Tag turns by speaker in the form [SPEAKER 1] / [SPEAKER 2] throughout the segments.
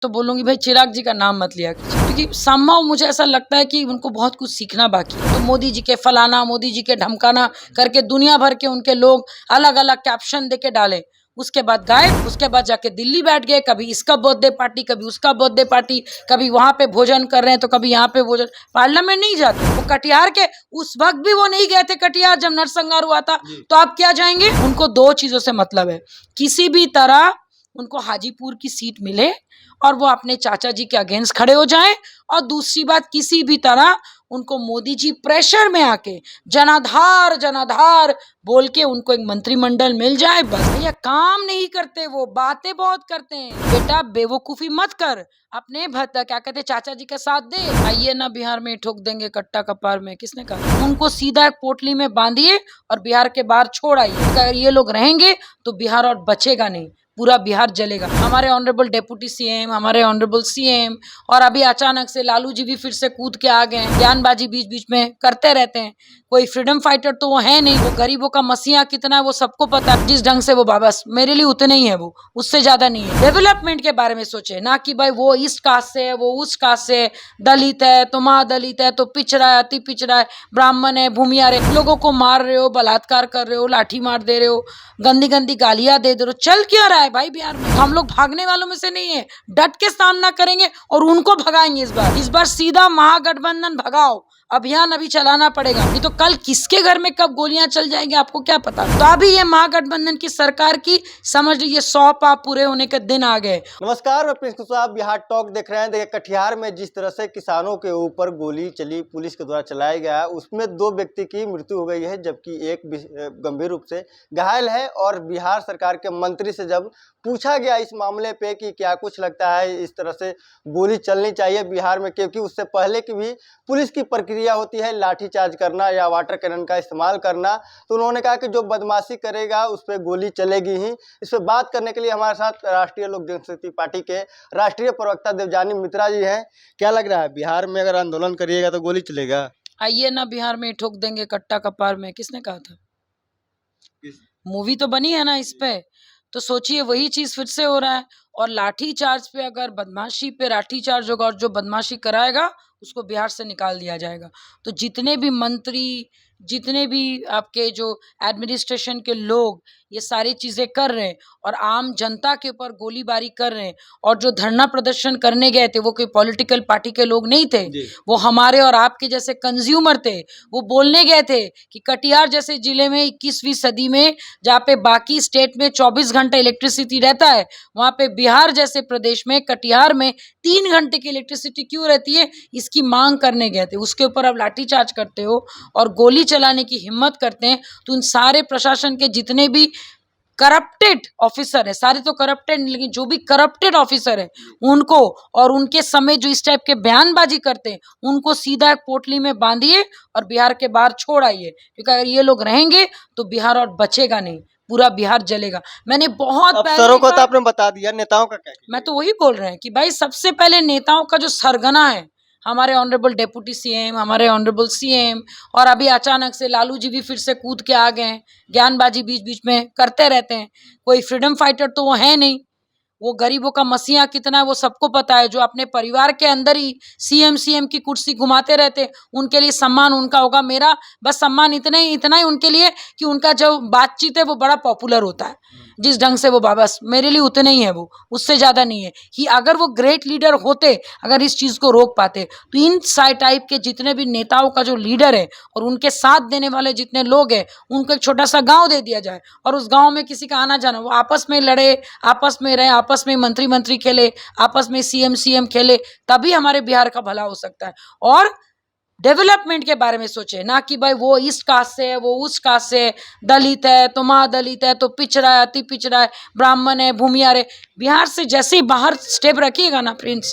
[SPEAKER 1] तो बोलूंगी भाई चिराग जी का नाम मत लिया कीजिए, क्योंकि somehow मुझे ऐसा लगता है कि उनको बहुत कुछ सीखना बाकी है। तो मोदी जी के फलाना, मोदी जी के ढमकाना करके दुनिया भर के उनके लोग अलग अलग कैप्शन देके डाले, उसके बाद गायब, उसके बाद जाके दिल्ली बैठ गए, कभी इसका बर्थडे पार्टी, कभी उसका बर्थडे पार्टी, कभी वहां पे भोजन कर रहे हैं तो कभी यहाँ पे भोजन। पार्लियामेंट नहीं जाते वो, कटिहार के उस वक्त भी वो नहीं गए थे कटिहार जब नरसंहार हुआ था, तो आप क्या जाएंगे? उनको दो चीजों से मतलब है, किसी भी तरह उनको हाजीपुर की सीट मिले और वो अपने चाचा जी के अगेंस्ट खड़े हो जाएं, और दूसरी बात, किसी भी तरह उनको मोदी जी प्रेशर में आके जनाधार जनाधार बोल के उनको एक मंत्रिमंडल मिल जाए बस। भैया काम नहीं करते, वो बातें बहुत करते हैं। बेटा बेवकूफी मत कर, अपने क्या कहते चाचा जी का साथ दे। आइए ना बिहार में ठोक देंगे कट्टा कपार में, किसने कहा? उनको सीधा एक पोटली में बांधिए और बिहार के बाहर छोड़ आइए। अगर ये लोग रहेंगे तो बिहार और बचेगा नहीं, पूरा बिहार जलेगा। हमारे ऑनरेबल डेप्यूटी सीएम, हमारे ऑनरेबल सीएम, और अभी अचानक से लालू जी भी फिर से कूद के आ गए। बयानबाजी बीच बीच में करते रहते हैं। कोई फ्रीडम फाइटर तो वो है नहीं, वो गरीबों का मसीहा कितना है वो सबको पता है। जिस ढंग से वो बस मेरे लिए उतने ही है, वो उससे ज्यादा नहीं है। डेवलपमेंट के बारे में सोचे ना कि भाई वो इस कास्ट से है, वो उस कास्ट से है, दलित है तो महादलित है, तो पिछड़ा है, अति पिछड़ा है, ब्राह्मण है, भूमियार है। लोगों को मार रहे हो, बलात्कार कर रहे हो, लाठी मार दे रहे हो, गंदी गंदी गालियां दे रहे हो। चल क्या रहा है भाई बिहार में? हम लोग भागने वालों में से नहीं है, डट के सामना करेंगे और उनको भगाएंगे। इस बार सीधा महागठबंधन भगाओ अभियान अभी चलाना पड़ेगा, नहीं तो कल किसके घर में कब गोलियां चल जाएंगी आपको क्या पता। तो अभी ये महागठबंधन की सरकार की समझ लीजिए 100 पाप पूरे होने के दिन आ गए।
[SPEAKER 2] नमस्कार, मैं प्रिंस कुशवाहा, बिहार टॉक देख रहे हैं। देखिए, कटिहार में जिस तरह से किसानों के ऊपर गोली चली, पुलिस के द्वारा चलाया गया, उसमें 2 व्यक्ति की मृत्यु हो गई है, जबकि एक गंभीर रूप से घायल है। और बिहार सरकार के मंत्री से जब पूछा गया इस मामले पे कि क्या कुछ लगता है इस तरह से गोली चलनी चाहिए बिहार में, क्योंकि उससे पहले की भी पुलिस की प्रक्रिया होती है लाठीचार्ज करना या वाटर कैनन का इस्तेमाल करना, तो उन्होंने कहा कि जो बदमाशी करेगा उस पर गोली चलेगी ही। इस पर बात करने के लिए हमारे साथ राष्ट्रीय लोक जनशक्ति पार्टी के राष्ट्रीय प्रवक्ता देवजानी मित्रा जी हैं। क्या लग रहा है, बिहार में अगर आंदोलन करिएगा तो गोली चलेगा?
[SPEAKER 1] आइए ना बिहार में ठोक देंगे कट्टा कपार में, किसने कहा था? मूवी तो बनी है ना इस पे, तो सोचिए वही चीज फिर से हो रहा है। और लाठी चार्ज पे, अगर बदमाशी पे लाठी चार्ज होगा और जो बदमाशी कराएगा उसको बिहार से निकाल दिया जाएगा। तो जितने भी मंत्री, जितने भी आपके जो एडमिनिस्ट्रेशन के लोग ये सारी चीजें कर रहे हैं और आम जनता के ऊपर गोलीबारी कर रहे हैं, और जो धरना प्रदर्शन करने गए थे वो कोई पॉलिटिकल पार्टी के लोग नहीं थे, वो हमारे और आपके जैसे कंज्यूमर थे। वो बोलने गए थे कि कटिहार जैसे जिले में 21वीं सदी में, जहाँ पे बाकी स्टेट में 24 घंटे इलेक्ट्रिसिटी रहता है, वहां पे बिहार जैसे प्रदेश में, कटिहार में 3 घंटे की इलेक्ट्रिसिटी क्यों रहती है, इसकी मांग करने गए थे। उसके ऊपर अब लाठीचार्ज करते हो और गोली चलाने की हिम्मत करते हैं, तो उन सारे प्रशासन के जितने भी करप्टेड ऑफिसर है, सारे तो करप्टेड, लेकिन जो भी करप्टेड ऑफिसर है उनको, और उनके समय जो इस टाइप के बयानबाजी करते हैं, उनको सीधा एक पोटली में बांधिए और बिहार के बाहर छोड़ आइए, क्योंकि अगर ये लोग रहेंगे तो बिहार और बचेगा नहीं, पूरा बिहार जलेगा। मैंने बहुत
[SPEAKER 2] अफसरों को तो आपने बता दिया, नेताओं का क्या?
[SPEAKER 1] मैं तो वही बोल रहे हैं कि भाई सबसे पहले नेताओं का जो सरगना है, हमारे ऑनरेबल डेप्यूटी सीएम, हमारे ऑनरेबल सीएम, और अभी अचानक से लालू जी भी फिर से कूद के आ गए। बयानबाजी बीच बीच में करते रहते हैं। कोई फ्रीडम फाइटर तो वो है नहीं, वो गरीबों का मसीहा कितना है वो सबको पता है। जो अपने परिवार के अंदर ही सीएम की कुर्सी घुमाते रहते, उनके लिए सम्मान उनका होगा, मेरा बस सम्मान इतना ही उनके लिए कि उनका जो बातचीत है वो बड़ा पॉपुलर होता है। जिस ढंग से वो बस मेरे लिए उतने ही है, वो उससे ज्यादा नहीं है। कि अगर वो ग्रेट लीडर होते, अगर इस चीज को रोक पाते, तो इन टाइप के जितने भी नेताओं का जो लीडर है और उनके साथ देने वाले जितने लोग हैं, उनको एक छोटा सा गांव दे दिया जाए और उस गांव में किसी का आना जाना, वो आपस में लड़े, आपस में रहे, आपस में मंत्री खेले, आपस में सीएम खेले, तभी हमारे बिहार का भला हो सकता है। और डेवलपमेंट के बारे में सोचे ना कि भाई वो इस कास्ट से है, वो उस कास्ट से है, दलित है तो महादलित है, तो पिछड़ा है, अति पिछड़ा है, ब्राह्मण है, भूमियार है। बिहार से जैसे ही बाहर स्टेप रखिएगा ना प्रिंस,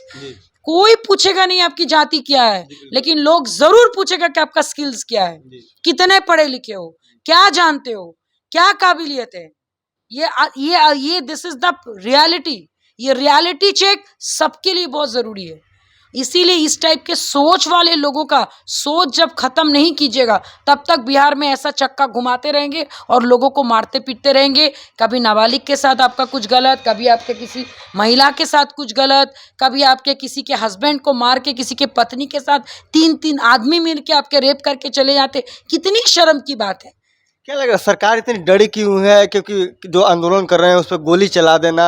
[SPEAKER 1] कोई पूछेगा नहीं आपकी जाति क्या है, लेकिन लोग जरूर पूछेगा कि आपका स्किल्स क्या है, कितने पढ़े लिखे हो, क्या जानते हो, क्या काबिलियत है। ये दिस इज द रियलिटी। ये रियलिटी चेक सबके लिए बहुत जरूरी है। इसीलिए इस टाइप के सोच वाले लोगों का सोच जब खत्म नहीं कीजिएगा तब तक बिहार में ऐसा चक्का घुमाते रहेंगे और लोगों को मारते पीटते रहेंगे। कभी नाबालिग के साथ आपका कुछ गलत, कभी आपके किसी महिला के साथ कुछ गलत, कभी आपके किसी के हस्बैंड को मार के किसी के पत्नी के साथ 3-3 आदमी मिल के आपके रेप करके चले जाते। कितनी शर्म की बात है।
[SPEAKER 2] क्या लग रहा है सरकार इतनी डरी क्यों है? क्योंकि जो आंदोलन कर रहे हैं उस पर गोली चला देना,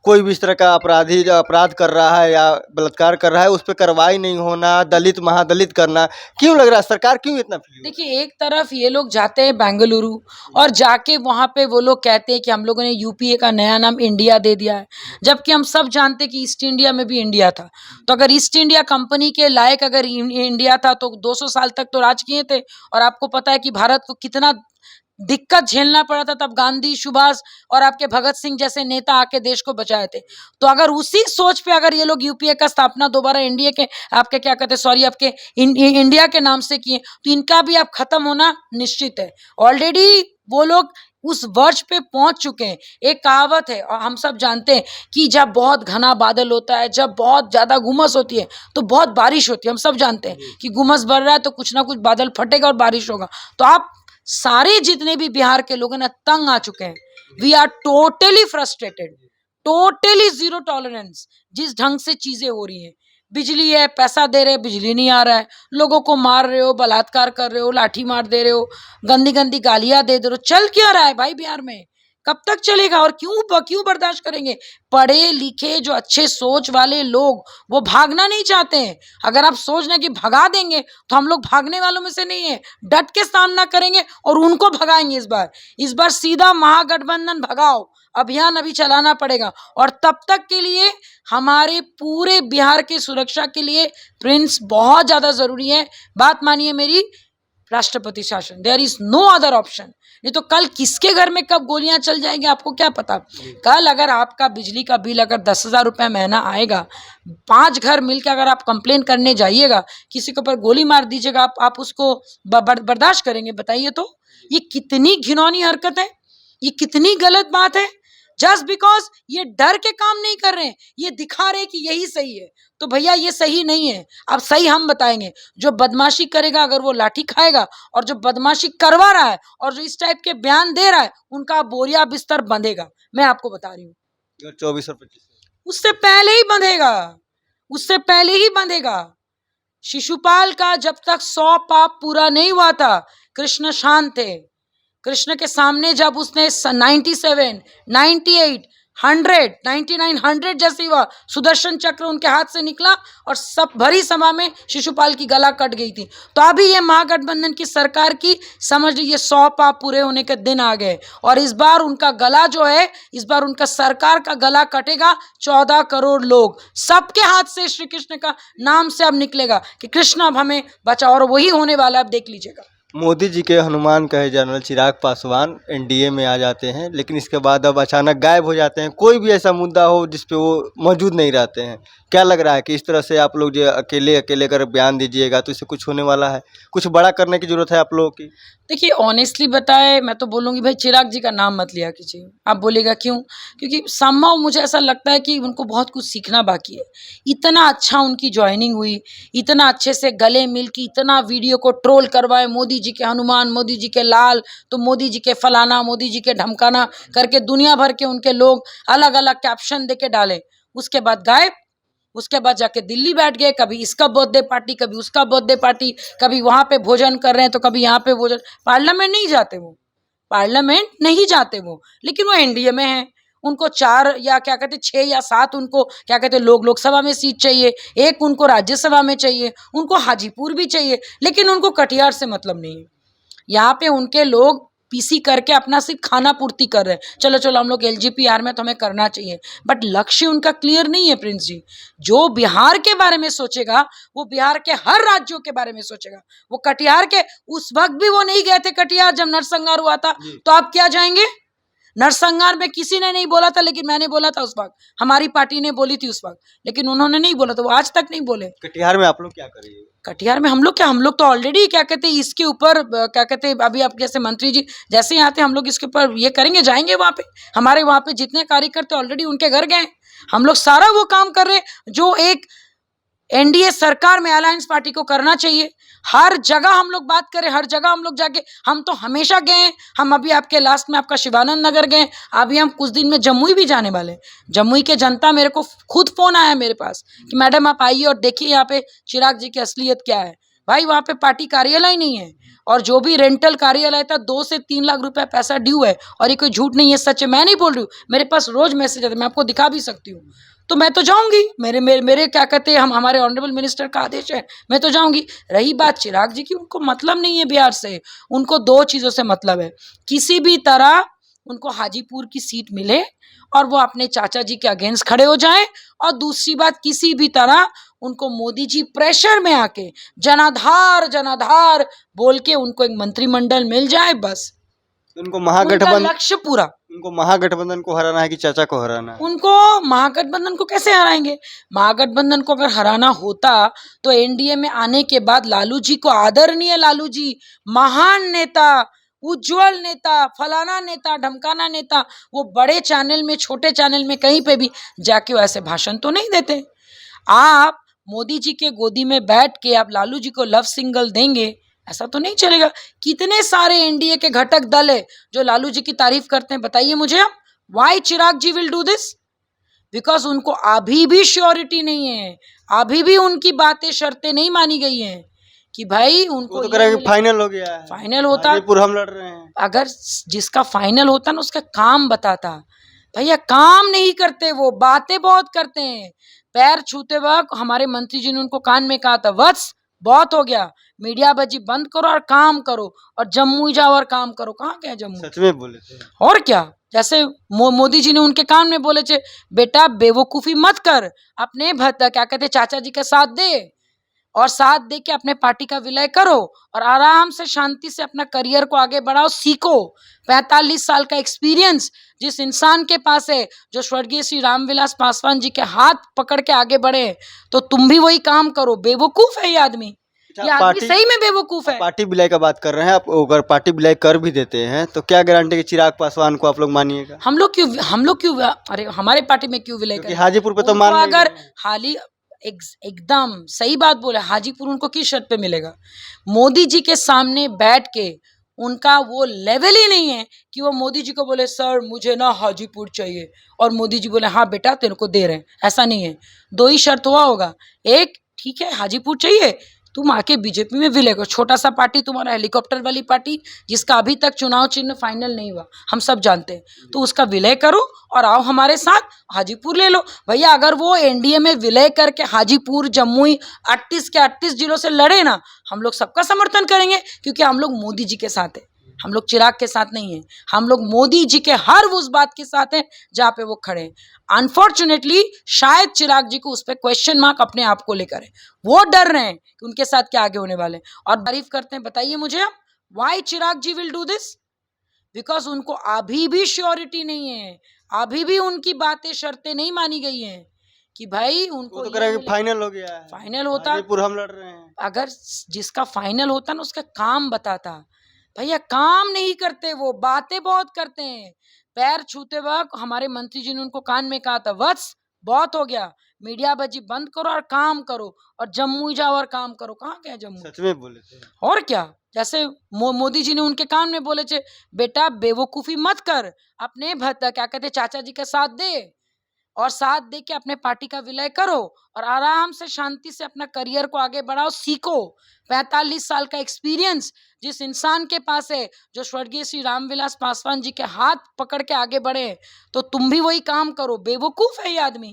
[SPEAKER 2] कोई भी इस तरह का अपराधी जो अपराध कर रहा है या बलात्कार कर रहा है उस पर कार्रवाई नहीं होना, दलित महादलित करना, क्यों लग रहा है सरकार क्यों इतना
[SPEAKER 1] देखिए, एक तरफ ये लोग जाते हैं बेंगलुरु और जाके वहाँ पे वो लोग कहते हैं कि हम लोगों ने यूपीए का नया नाम इंडिया दे दिया है, जबकि हम सब जानते हैं कि ईस्ट इंडिया में भी इंडिया था। तो अगर ईस्ट इंडिया कंपनी के लायक अगर इंडिया था तो 200 साल तक तो राज किए थे। और आपको पता है कि भारत को कितना दिक्कत झेलना पड़ा था, तब गांधी, सुभाष और आपके भगत सिंह जैसे नेता आके देश को बचाए थे। तो अगर उसी सोच पे अगर ये लोग यूपीए का स्थापना दोबारा इंडिया के आपके क्या कहते हैं सॉरी आपके इंडिया के नाम से किए तो इनका भी अब खत्म होना निश्चित है। ऑलरेडी वो लोग उस वर्ष पे पहुंच चुके हैं। एक कहावत है और हम सब जानते हैं कि जब बहुत घना बादल होता है, जब बहुत ज्यादा गुमस होती है तो बहुत बारिश होती है। हम सब जानते हैं कि गुमस बढ़ रहा है तो कुछ ना कुछ बादल फटेगा और बारिश होगा। तो आप सारे जितने भी बिहार के लोग हैं ना तंग आ चुके हैं। We are totally frustrated, totally zero tolerance जिस ढंग से चीजें हो रही हैं। बिजली है, पैसा दे रहे, बिजली नहीं आ रहा है, लोगों को मार रहे हो, बलात्कार कर रहे हो, लाठी मार दे रहे हो, गंदी गंदी गालियां दे रहे हो। चल क्या रहा है भाई बिहार में? कब तक चलेगा और क्यों बर्दाश्त करेंगे? पढ़े लिखे जो अच्छे सोच वाले लोग वो भागना नहीं चाहते हैं। अगर आप सोच रहे कि भगा देंगे तो हम लोग भागने वालों में से नहीं है, डट के सामना करेंगे और उनको भगाएंगे। इस बार सीधा महागठबंधन भगाओ अभियान अभी चलाना पड़ेगा। और तब तक के लिए हमारे पूरे बिहार की सुरक्षा के लिए प्रिंस बहुत ज्यादा जरूरी है। बात मानिए मेरी, राष्ट्रपति शासन, there is no other option. नहीं तो कल किसके घर में कब गोलियां चल जाएंगी आपको क्या पता। कल अगर आपका बिजली का बिल अगर 10,000 रुपये महीना आएगा, 5 घर मिलकर अगर आप कंप्लेन करने जाइएगा, किसी के ऊपर गोली मार दीजिएगा, आप उसको बर्दाश्त करेंगे? बताइए तो ये कितनी घिनौनी हरकत है, ये कितनी गलत बात है। जस्ट बिकॉज ये डर के काम नहीं कर रहे हैं, ये दिखा रहे कि यही सही है। तो भैया ये सही नहीं है। अब सही हम बताएंगे। जो बदमाशी करेगा अगर वो लाठी खाएगा, और जो बदमाशी करवा रहा है और जो इस टाइप के बयान दे रहा है उनका बोरिया बिस्तर बंधेगा। मैं आपको बता रही हूँ
[SPEAKER 2] 24 और 25
[SPEAKER 1] उससे पहले ही बंधेगा, उससे पहले ही बंधेगा। शिशुपाल का जब तक 100 पाप पूरा नहीं हुआ था, कृष्ण शांत थे। कृष्ण के सामने जब उसने 97, 98, 100, 99, 100 जैसी हुआ, सुदर्शन चक्र उनके हाथ से निकला और सब भरी सभा में शिशुपाल की गला कट गई थी। तो अभी ये महागठबंधन की सरकार की समझ लीजिए 100 पाप पूरे होने के दिन आ गए और इस बार उनका गला जो है, इस बार उनका सरकार का गला कटेगा। 14 करोड़ लोग सबके हाथ से श्री कृष्ण का नाम से अब निकलेगा कि कृष्ण अब हमें बचाओ, और वही होने वाला अब देख लीजिएगा।
[SPEAKER 2] मोदी जी के हनुमान कहे जनरल चिराग पासवान एनडीए में आ जाते हैं, लेकिन इसके बाद अब अचानक गायब हो जाते हैं। कोई भी ऐसा मुद्दा हो जिस पे वो मौजूद नहीं रहते हैं। क्या लग रहा है कि इस तरह से आप लोग जो अकेले अगर बयान दीजिएगा तो इससे कुछ होने वाला है? कुछ बड़ा करने की जरूरत है आप लोगों की?
[SPEAKER 1] देखिए, ऑनेस्टली बताए मैं तो बोलूँगी भाई चिराग जी का नाम मत लिया कीजिए। आप बोलेगा क्यों? क्योंकि समहाउ मुझे ऐसा लगता है कि उनको बहुत कुछ सीखना बाकी है। इतना अच्छा उनकी ज्वाइनिंग हुई, इतना अच्छे से गले मिल के इतना वीडियो को ट्रोल करवाए, मोदी जी के हनुमान, मोदी जी के लाल, तो मोदी जी के फलाना, मोदी जी के ढमकाना करके दुनिया भर के उनके लोग अलग अलग कैप्शन दे के डाले। उसके बाद गायब। उसके बाद जाके दिल्ली बैठ गए, कभी इसका बर्थडे पार्टी, कभी उसका बर्थडे पार्टी, कभी वहां पे भोजन कर रहे हैं तो कभी यहाँ पे भोजन। पार्लियामेंट नहीं जाते वो, पार्लियामेंट नहीं जाते वो, लेकिन वो एनडीए में है। उनको 4 या क्या कहते 6 या 7 उनको क्या कहते लोकसभा में सीट चाहिए, 1 उनको राज्यसभा में चाहिए, उनको हाजीपुर भी चाहिए, लेकिन उनको कटिहार से मतलब नहीं है। यहाँ पे उनके लोग पीसी करके अपना सिर्फ खाना पूर्ति कर रहे हैं। चलो हम लोग एलजीपीआर में तो हमें करना चाहिए, बट लक्ष्य उनका क्लियर नहीं है। प्रिंस जी जो बिहार के बारे में सोचेगा वो बिहार के हर राज्यों के बारे में सोचेगा। वो कटिहार के उस वक्त भी वो नहीं गए थे कटिहार जब नरसंहार हुआ था, तो आप क्या जाएंगे? नरसंहार में किसी ने नहीं बोला था, लेकिन मैंने बोला था उस वक्त, हमारी पार्टी ने बोली थी उस वक्त, लेकिन उन्होंने नहीं बोला, तो वो आज तक नहीं बोले।
[SPEAKER 2] कटिहार में आप लोग क्या करेंगे?
[SPEAKER 1] कटिहार में हम लोग तो ऑलरेडी क्या कहते हैं इसके ऊपर क्या कहते हैं, अभी आप जैसे मंत्री जी जैसे ही आते हैं हम लोग इसके ऊपर ये करेंगे, जाएंगे वहाँ पे। हमारे वहाँ पे जितने कार्यकर्ते ऑलरेडी उनके घर गए, हम लोग सारा वो काम कर रहे हैं जो एक एनडीए सरकार में अलायंस पार्टी को करना चाहिए। हर जगह हम लोग बात करें, हर जगह हम लोग जाके, हम तो हमेशा गए हैं। हम अभी आपके लास्ट में आपका शिवानंद नगर गए, अभी हम कुछ दिन में जमुई भी जाने वाले। जमुई के जनता, मेरे को खुद फोन आया मेरे पास कि मैडम आप आइए और देखिए यहाँ पे चिराग जी की असलियत क्या है। भाई वहाँ पे पार्टी कार्यालय नहीं है, और जो भी रेंटल कार्यालय था 2 से 3 लाख रुपए पैसा ड्यू है, और ये कोई झूठ नहीं है, सच है, मैं नहीं बोल रही हूँ। मेरे पास रोज मैसेज आते, मैं आपको दिखा भी सकती हूँ। तो मैं तो जाऊंगी, मेरे मेरे मेरे क्या कहते हैं, हमारे ऑनरेबल मिनिस्टर का आदेश है, मैं तो जाऊंगी। रही बात चिराग जी की, उनको मतलब नहीं है बिहार से, उनको 2 चीजों से मतलब है। किसी भी तरह उनको हाजीपुर की सीट मिले और वो अपने चाचा जी के अगेंस्ट खड़े हो जाएं, और दूसरी बात, किसी भी तरह उनको मोदी जी प्रेशर में आके जनाधार जनाधार बोल के उनको एक मंत्रिमंडल मिल जाए, बस
[SPEAKER 2] उनको
[SPEAKER 1] उनका लक्ष्य पूरा।
[SPEAKER 2] उनको महागठबंधन को हराना है कि चाचा को हराना है?
[SPEAKER 1] उनको महागठबंधन को कैसे हराएंगे? महागठबंधन को अगर हराना होता तो एनडीए में आने के बाद लालू जी को, आदरणीय लालू जी, महान नेता, उज्जवल नेता, फलाना नेता, ढमकाना नेता, वो बड़े चैनल में, छोटे चैनल में, कहीं पे भी जाके वैसे भाषण तो नहीं देते। आप मोदी जी के गोदी में बैठ के आप लालू जी को लव सिंगल देंगे, ऐसा तो नहीं चलेगा। कितने सारे एनडीए के घटक दल है जो लालू जी की तारीफ करते हैं, बताइए मुझे आप। Why Chirag ji will do this? Because उनको अभी भी श्योरिटी नहीं है, अभी भी उनकी बातें, शर्तें नहीं मानी गई हैं कि भाई उनको
[SPEAKER 2] तो करेगा कि फाइनल हो गया है,
[SPEAKER 1] फाइनल होता,
[SPEAKER 2] हाजीपुर हम लड़ रहे हैं।
[SPEAKER 1] अगर जिसका फाइनल होता ना उसका काम बताता। भैया काम नहीं करते, वो बातें बहुत करते हैं। पैर छूते वक्त हमारे मंत्री जी ने उनको कान में कहा था, वत्स बहुत हो गया, मीडिया बाजी बंद करो और काम करो, और जम्मू जाओ और काम करो। कहाँ गए जम्मू?
[SPEAKER 2] सच में बोले थे।
[SPEAKER 1] और क्या, जैसे मोदी जी ने उनके कान में बोले थे, बेटा बेवकूफी मत कर, अपने क्या कहते चाचा जी का साथ दे, और साथ दे के अपने पार्टी का विलय करो, और आराम से शांति से अपना करियर को आगे बढ़ाओ, सीखो। 45 साल का एक्सपीरियंस जिस इंसान के पास है, जो स्वर्गीय श्री रामविलास पासवान जी के हाथ पकड़ के आगे बढ़े, तो तुम भी वही काम करो। बेवकूफ है ये आदमी, ये आदमी सही में बेवकूफ है।
[SPEAKER 2] पार्टी विलय का बात कर रहे हैं आप, अगर पार्टी विलय कर भी देते हैं तो क्या गारंटी कि चिराग पासवान को आप लोग मानिएगा?
[SPEAKER 1] हम लोग क्यों, अरे हमारे पार्टी में क्यों विलय करें?
[SPEAKER 2] हाजीपुर पे तो मान नहीं
[SPEAKER 1] अगर
[SPEAKER 2] रहे हैं।
[SPEAKER 1] हाली एकदम सही बात बोले, हाजीपुर उनको किस शर्त पे मिलेगा? मोदी जी के सामने बैठ के, उनका वो लेवल ही नहीं है कि वो मोदी जी को बोले सर मुझे ना हाजीपुर चाहिए, और मोदी जी बोले हाँ बेटा तेरे को दे रहे हैं, ऐसा नहीं है। 2 ही शर्त हुआ होगा, एक, ठीक है हाजीपुर चाहिए, तुम आके बीजेपी में विलय करो। छोटा सा पार्टी तुम्हारा, हेलीकॉप्टर वाली पार्टी, जिसका अभी तक चुनाव चिन्ह फाइनल नहीं हुआ, हम सब जानते हैं, तो उसका विलय करो और आओ हमारे साथ, हाजीपुर ले लो। भैया अगर वो एनडीए में विलय करके हाजीपुर, जमुई, 38 के 38 जिलों से लड़े ना, हम लोग सबका समर्थन करेंगे, क्योंकि हम लोग मोदी जी के साथ हैं, हम लोग चिराग के साथ नहीं है। हम लोग मोदी जी के हर उस बात के साथ हैं जहाँ पे वो खड़े हैं। अनफॉर्चुनेटली शायद चिराग जी को उस पर क्वेश्चन मार्क अपने आप को लेकर है, वो डर रहे हैं कि उनके साथ क्या आगे होने वाले, और तारीफ करते हैं। बताइए मुझे आप, why Chirag ji will do this? Because उनको अभी भी श्योरिटी नहीं है, अभी भी उनकी बातें, शर्तें नहीं मानी गई हैं कि भाई उनको
[SPEAKER 2] तो करेगा कि फाइनल हो गया है,
[SPEAKER 1] फाइनल होता,
[SPEAKER 2] हाजीपुर हम लड़ रहे हैं।
[SPEAKER 1] अगर जिसका फाइनल होता ना उसका काम बताता। भैया काम नहीं करते, वो बातें बहुत करते हैं। पैर छूते वक्त हमारे मंत्री जी ने उनको कान में कहा था, वत्स बहुत हो गया, मीडिया बाजी बंद करो और काम करो, और जम्मू जाओ और काम करो। कहाँ गए जम्मू?
[SPEAKER 2] सच में बोले थे।
[SPEAKER 1] और क्या, जैसे मोदी जी ने उनके कान में बोले थे, बेटा बेवकूफी मत कर, अपने क्या कहते चाचा जी का साथ दे, और साथ दे के अपने पार्टी का विलय करो, और आराम से शांति से अपना करियर को आगे बढ़ाओ, सीखो। 45 साल का एक्सपीरियंस जिस इंसान के पास है, जो स्वर्गीय श्री रामविलास पासवान जी के हाथ पकड़ के आगे बढ़े, तो तुम भी वही काम करो। बेवकूफ है ये आदमी,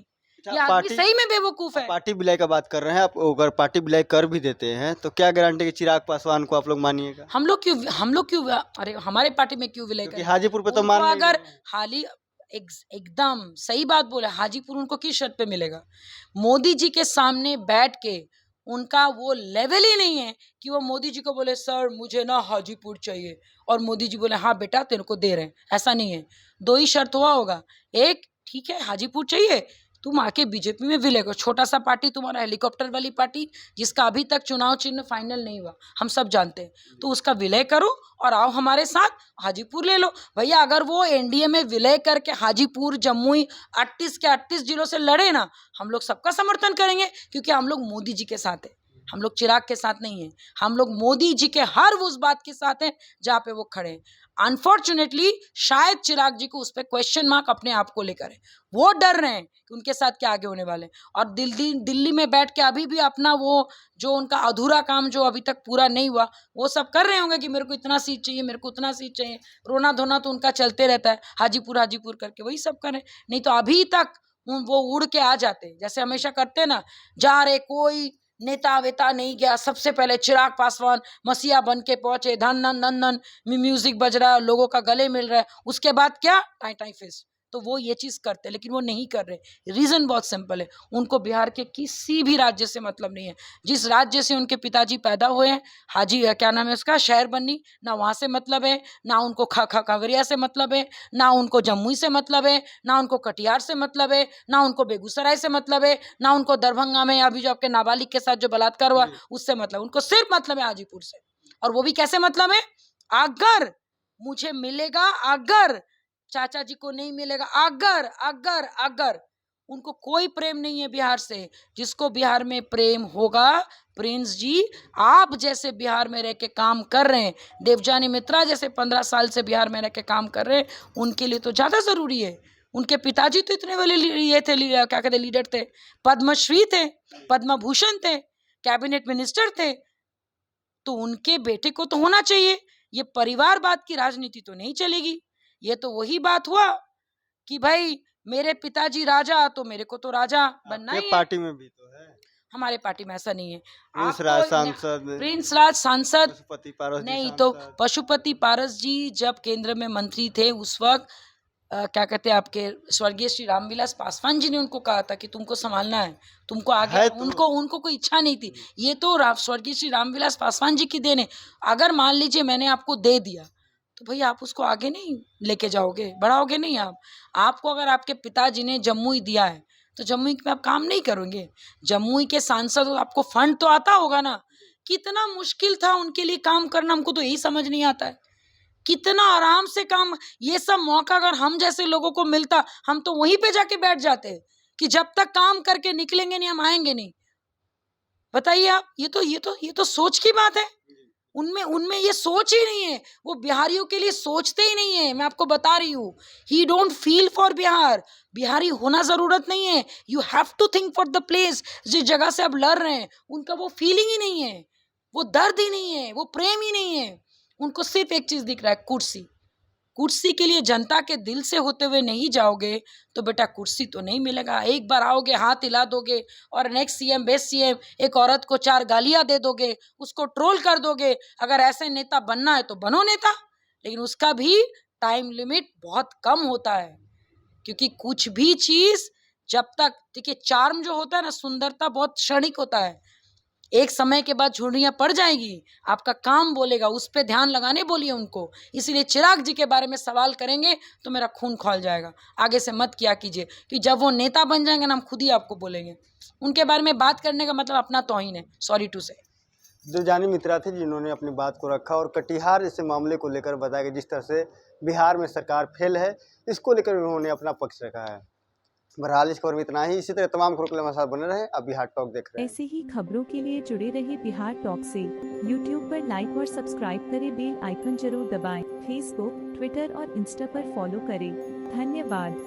[SPEAKER 1] ये आदमी सही में बेवकूफ है।
[SPEAKER 2] पार्टी विलय का बात कर रहे हैं आप, अगर पार्टी विलय कर भी देते हैं तो क्या गारंटी कि चिराग पासवान को आप लोग मानिएगा?
[SPEAKER 1] हम लोग क्यों, अरे हमारे पार्टी में क्यों विलय करें?
[SPEAKER 2] हाजीपुर पे तो मान नहीं
[SPEAKER 1] अगर
[SPEAKER 2] रहे हैं।
[SPEAKER 1] हाली एकदम सही बात बोले, हाजीपुर उनको किस शर्त पे मिलेगा? मोदी जी के सामने बैठ के, उनका वो लेवल ही नहीं है कि वो मोदी जी को बोले सर मुझे ना हाजीपुर चाहिए, और मोदी जी बोले हाँ बेटा तेरे को दे रहे हैं, ऐसा नहीं है। 2 ही शर्त हुआ होगा, एक, ठीक है हाजीपुर चाहिए, तुम आके बीजेपी में विलय करो। छोटा सा पार्टी तुम्हारा, हेलीकॉप्टर वाली पार्टी, जिसका अभी तक चुनाव चिन्ह फाइनल नहीं हुआ, हम सब जानते हैं, तो उसका विलय करो और आओ हमारे साथ, हाजीपुर ले लो। भैया अगर वो एनडीए में विलय करके हाजीपुर, जमुई 38 के 38 जिलों से लड़े ना, हम लोग सबका समर्थन करेंगे, क्योंकि हम लोग मोदी जी के साथ हैं, हम लोग चिराग के साथ नहीं है। हम लोग मोदी जी के हर उस बात के साथ हैं जहाँ पे वो खड़े हैं। अनफॉर्चुनेटली शायद चिराग जी को उस पर क्वेश्चन मार्क अपने आप को लेकर है, वो डर रहे हैं कि उनके साथ क्या आगे होने वाले। और दिल्ली में बैठ के अभी भी अपना वो जो उनका अधूरा काम जो अभी तक पूरा नहीं हुआ, वो सब कर रहे होंगे कि मेरे को इतना सीट चाहिए, मेरे को उतना सीट चाहिए, रोना धोना तो उनका चलते रहता है, हाजीपुर हाजीपुर करके वही सब करें। नहीं तो अभी तक वो उड़ के आ जाते, जैसे हमेशा करते ना, जा रहे कोई नेता वेता नहीं गया, सबसे पहले चिराग पासवान मसीहा बन के पहुंचे, धन धन धन धन म्यूजिक बज रहा है, लोगों का गले मिल रहा है, उसके बाद क्या टाई टाई फेस। तो वो ये चीज करते, लेकिन वो नहीं कर रहे। रीजन बहुत सिंपल है, उनको बिहार के किसी भी राज्य से मतलब नहीं है। जिस राज्य से उनके पिताजी पैदा हुए हैं, हाजी क्या नाम है उसका, शहर बन्नी, ना वहां से मतलब है, ना उनको खगड़िया से मतलब है, ना उनको जमुई से मतलब है, ना उनको कटिहार से मतलब है, ना उनको बेगूसराय से मतलब है, ना उनको दरभंगा में अभी जो आपके नाबालिग के साथ जो बलात्कार हुआ उससे मतलब, उनको सिर्फ मतलब है हाजीपुर से। और वो भी कैसे मतलब है, अगर मुझे मिलेगा, अगर चाचा जी को नहीं मिलेगा, अगर अगर अगर उनको कोई प्रेम नहीं है बिहार से। जिसको बिहार में प्रेम होगा, प्रिंस जी आप जैसे बिहार में रह के काम कर रहे हैं, देवजानी मित्रा जैसे 15 साल से बिहार में रह के काम कर रहे हैं, उनके लिए तो ज्यादा जरूरी है। उनके पिताजी तो इतने बड़े ये थे, क्या कहते लीडर थे, पद्मश्री थे, पद्म भूषण थे, कैबिनेट मिनिस्टर थे, तो उनके बेटे को तो होना चाहिए। ये परिवारवाद की राजनीति तो नहीं चलेगी। ये तो वही बात हुआ कि भाई मेरे पिताजी राजा, तो मेरे को तो राजा बनना ही है।
[SPEAKER 2] पार्टी में भी तो है,
[SPEAKER 1] हमारे पार्टी में ऐसा नहीं है।
[SPEAKER 2] प्रिंस राज सांसद,
[SPEAKER 1] प्रिंस राज सांसद
[SPEAKER 2] पशुपति पारस
[SPEAKER 1] नहीं, तो पशुपति पारस जी जब केंद्र में मंत्री थे उस वक्त क्या कहते हैं आपके स्वर्गीय श्री रामविलास पासवान जी ने उनको कहा था कि तुमको संभालना है, तुमको आगे तो उनको कोई इच्छा नहीं थी। ये तो स्वर्गीय श्री रामविलास पासवान जी की देन है। अगर मान लीजिए मैंने आपको दे दिया तो भैया आप उसको आगे नहीं लेके जाओगे, बढ़ाओगे नहीं। आपको अगर आपके पिताजी ने जमुई दिया है तो जमुई में आप काम नहीं करोगे। जमुई के सांसद आपको फंड तो आता होगा ना, कितना मुश्किल था उनके लिए काम करना, हमको तो यही समझ नहीं आता है। कितना आराम से काम, ये सब मौका अगर हम जैसे लोगों को मिलता, हम तो वहीं पे जाके बैठ जाते कि जब तक काम करके निकलेंगे नहीं हम आएंगे नहीं। बताइए आप, ये तो सोच की बात है। उनमें ये सोच ही नहीं है, वो बिहारियों के लिए सोचते ही नहीं है। मैं आपको बता रही हूँ, he don't feel for Bihar. Bihari होना जरूरत नहीं है, you have to think for the place. जिस जगह से आप लड़ रहे हैं उनका वो फीलिंग ही नहीं है, वो दर्द ही नहीं है, वो प्रेम ही नहीं है। उनको सिर्फ एक चीज दिख रहा है, कुर्सी। कुर्सी के लिए जनता के दिल से होते हुए नहीं जाओगे तो बेटा कुर्सी तो नहीं मिलेगा। एक बार आओगे हाथ हिला दोगे और नेक्स्ट सीएम बेस्ट सीएम, एक औरत को 4 गालियां दे दोगे, उसको ट्रोल कर दोगे। अगर ऐसे नेता बनना है तो बनो नेता, लेकिन उसका भी टाइम लिमिट बहुत कम होता है। क्योंकि कुछ भी चीज जब तक, देखिए चार्म जो होता है ना, सुंदरता बहुत क्षणिक होता है, एक समय के बाद झुर्रियां पड़ जाएगी। आपका काम बोलेगा, उस पर ध्यान लगाने बोलिए उनको। इसीलिए चिराग जी के बारे में सवाल करेंगे तो मेरा खून खौल जाएगा। आगे से मत किया कीजिए कि जब वो नेता बन जाएंगे ना हम खुद ही आपको बोलेंगे। उनके बारे में बात करने का मतलब अपना तौहीन है, सॉरी टू से।
[SPEAKER 2] देवजानी मित्रा थे जिन्होंने अपनी बात को रखा और कटिहार जैसे मामले को लेकर बताया कि जिस तरह से बिहार में सरकार फेल है, इसको लेकर उन्होंने अपना पक्ष रखा है। बहरहाल इस खबर में इतना ही। इसी तरह तमाम खबरों के लिए हमारे साथ बने रहे। अब बिहार टॉक देख रहे हैं।
[SPEAKER 3] ऐसे ही खबरों के लिए जुड़े रहे बिहार टॉक से। यूट्यूब पर लाइक और सब्सक्राइब करें, बेल आइकन जरूर दबाएं। फेसबुक, ट्विटर और इंस्टा पर फॉलो करें। धन्यवाद।